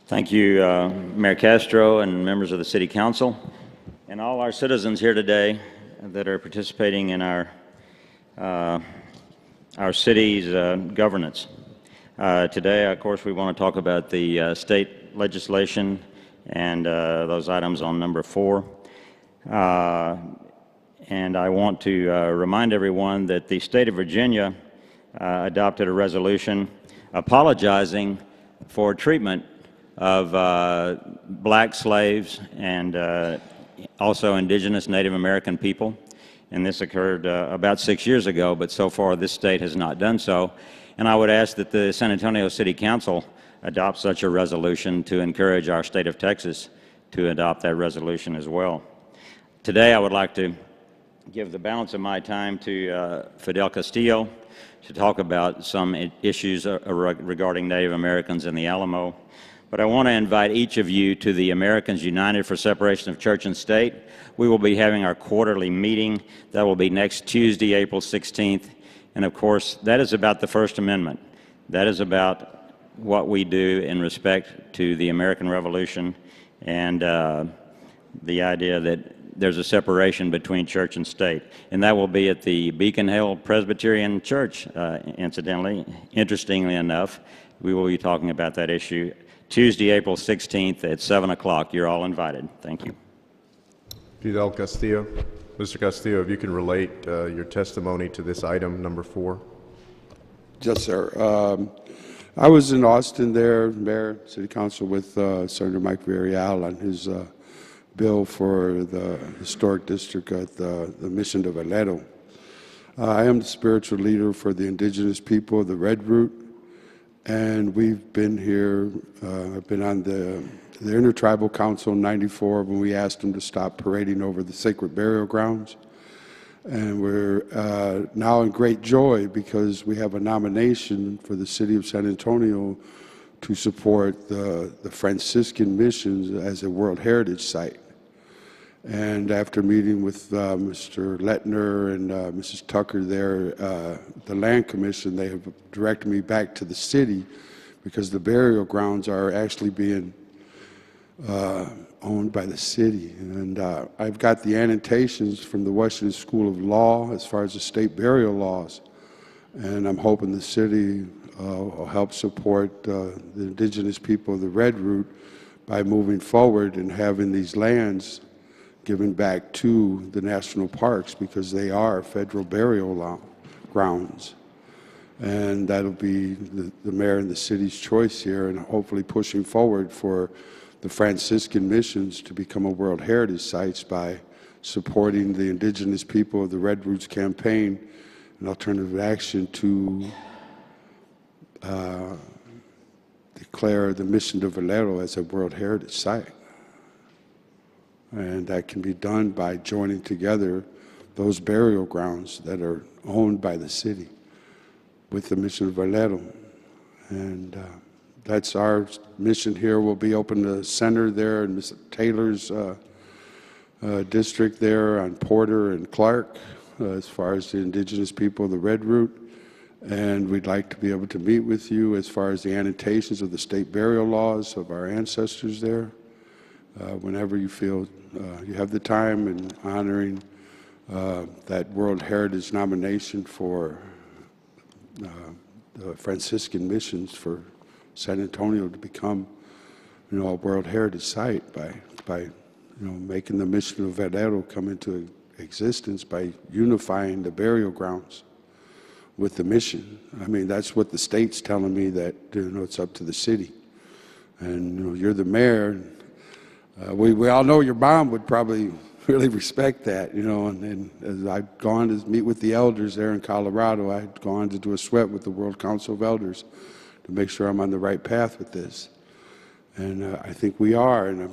Thank you, Mayor Castro and members of the City Council, and all our citizens here today that are participating in our city's governance. Today, of course, we want to talk about the state legislation and those items on number 4. And I want to remind everyone that the state of Virginia adopted a resolution apologizing for treatment of black slaves and also indigenous Native American people. And this occurred about 6 years ago, but so far this state has not done so. And I would ask that the San Antonio City Council adopt such a resolution to encourage our state of Texas to adopt that resolution as well. Today I would like to give the balance of my time to Fidel Castillo to talk about some issues regarding Native Americans in the Alamo. But I want to invite each of you to the Americans United for Separation of Church and State. We will be having our quarterly meeting. That will be next Tuesday, April 16th. And of course, that is about the First Amendment. That is about what we do in respect to the American Revolution and the idea that there's a separation between church and state. And that will be at the Beacon Hill Presbyterian Church, incidentally. Interestingly enough, we will be talking about that issue Tuesday, April 16th at 7 o'clock. You're all invited. Thank you. Fidel Castillo. Mr. Castillo, if you can relate your testimony to this item, number 4. Yes, sir. I was in Austin there, Mayor, City Council, with Senator Mike Villarreal on his bill for the historic district at the Mission de Valero. I am the spiritual leader for the indigenous people of the Red Root. And we've been here, I've been on the Intertribal Council in '94 when we asked them to stop parading over the sacred burial grounds. And we're now in great joy because we have a nomination for the city of San Antonio to support the Franciscan missions as a World Heritage Site. And after meeting with Mr. Lettner and Mrs. Tucker there, the Land Commission, they have directed me back to the city because the burial grounds are actually being owned by the city. And I've got the annotations from the Washington School of Law as far as the state burial laws. And I'm hoping the city will help support the indigenous people of the Red Root by moving forward and having these lands given back to the national parks because they are federal burial grounds. And that'll be the mayor and the city's choice here, and hopefully pushing forward for the Franciscan missions to become a World Heritage Sites by supporting the indigenous people of the Red Roots campaign and alternative action to declare the Mission de Valero as a World Heritage Site. And that can be done by joining together those burial grounds that are owned by the city with the Mission de Valero. And that's our mission here. We'll be open the center there in Ms. Taylor's district there on Porter and Clark as far as the indigenous people of the Red Root. And we'd like to be able to meet with you as far as the annotations of the state burial laws of our ancestors there. Whenever you feel you have the time, and honoring that World Heritage nomination for the Franciscan missions for San Antonio to become, a World Heritage Site by making the Mission of Valero come into existence by unifying the burial grounds with the mission. I mean, that's what the state's telling me, that it's up to the city, and you're the mayor. We all know your mom would probably really respect that, and as I've gone to meet with the elders there in Colorado, I'd gone to do a sweat with the World Council of Elders to make sure I'm on the right path with this. And I think we are, and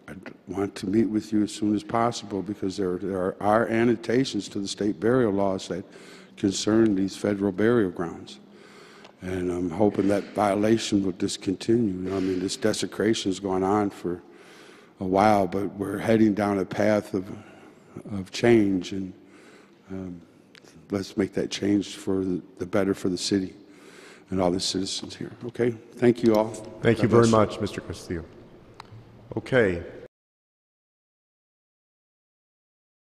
I want to meet with you as soon as possible because there are annotations to the state burial laws that concern these federal burial grounds. And I'm hoping that violation will discontinue. I mean, this desecration has gone on for a while, but we're heading down a path of change, and let's make that change for the better for the city. and all the citizens here. Okay? Thank you all. Thank you God very bless much, Mr. Castillo. Okay.